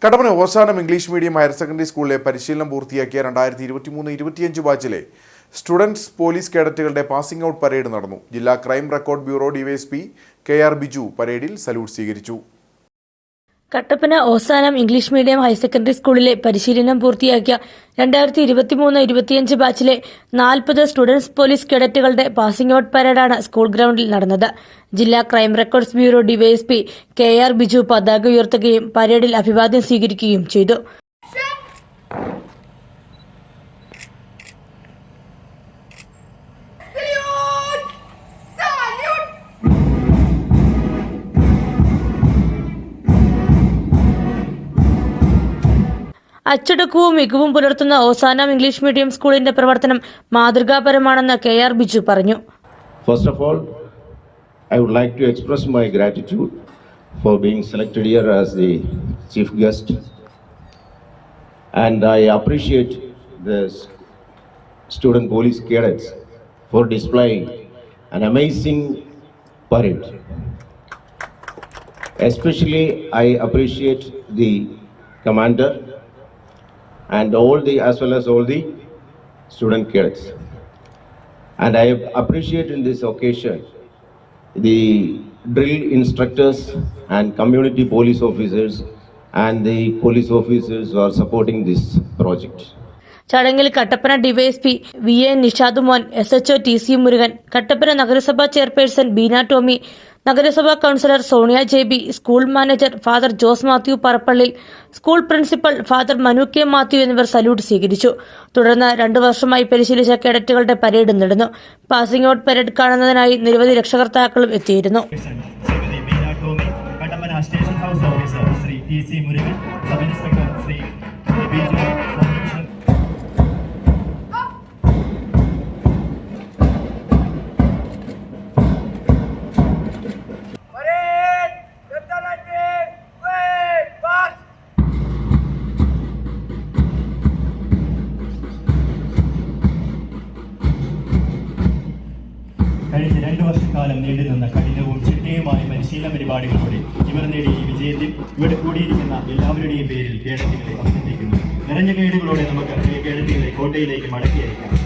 Kattappana Oshanam English medium higher secondary സ്കൂളിലെ പരിശീലനം പൂർത്തിയാക്കിയ 2023-25 ബാച്ചിലെ സ്റ്റുഡൻസ് പോലീസ് കേഡറ്റുകളുടെ പാസിംഗ് ഔട്ട് പരേഡ് നടന്നു. ജില്ലാ crime record bureau DYSP KR Biju പരേഡിൽ സല്യൂട്ട് സ്വീകരിച്ചു. Kattappana Oshanam English medium higher secondary സ്കൂളിലെ പരിശീലനം പൂർത്തിയാക്കിയ 2023-25 ബാച്ചിലെ 40 സ്റ്റുഡൻസ് പോലീസ് കേഡറ്റുകളുടെ പാസിംഗ് ഔട്ട് പരേഡാണ് സ്കൂൾ ഗ്രൗണ്ടിൽ നടന്നത്. ജില്ലാ crime records bureau DYSP KR Biju പതാക ഉയർത്തുകയും പരേഡിൽ അഭിവാദ്യം സ്വീകരിക്കുകയും ചെയ്തു. അച്ചടക്കവും മികവും പുലർത്തുന്ന ഓശാനം ഇംഗ്ലീഷ് മീഡിയം സ്കൂളിന്റെ പ്രവർത്തനം മാതൃകാപരമാണെന്ന് KR ബിജു പറഞ്ഞു. First of all, I would like to express my gratitude for being selected here as the chief guest, and I appreciate the student police cadets for displaying an amazing parade. Especially, I appreciate the commander and as well as all the student cadets. And I appreciate in this occasion the drill instructors and community police officers and the police officers who are supporting this project. ചടങ്ങിൽ Kattappana DYSP VA നിഷാദുമോൻ, SHO TC Murugan, Kattappana നഗരസഭാ chairperson Beena Tomy, നഗരസഭാ councillor Sonia JB, school manager father Jose Mathew Parappallil, school principal father Manu K Mathew എന്നിവർ salute സ്വീകരിച്ചു. തുടർന്ന് 2 വർഷമായി പരിശീലിച്ച കേഡറ്റുകളുടെ parade നടന്നു. Passing out parade കാണുന്നതിനായി നിരവധി രക്ഷകർത്താക്കളും എത്തിയിരുന്നു. കഴിഞ്ഞ 2 വർഷക്കാലം നീണ്ടുനിന്ന കഠിനവും ചിട്ടയുമായ പരിശീലന പരിപാടികളിലൂടെ ഇവർ നേടിയ ഈ വിജയത്തിൽ ഇവിടെ കൂടിയിരിക്കുന്ന എല്ലാവരുടെയും പേരിൽ കേഡറ്റുകളെ അഭിനന്ദിക്കുന്നു. നിറഞ്ഞ കേടുകളോടെ നമുക്ക് കേഡറ്റുകളെ കോട്ടയിലേക്ക് മടക്കി അയക്കാം.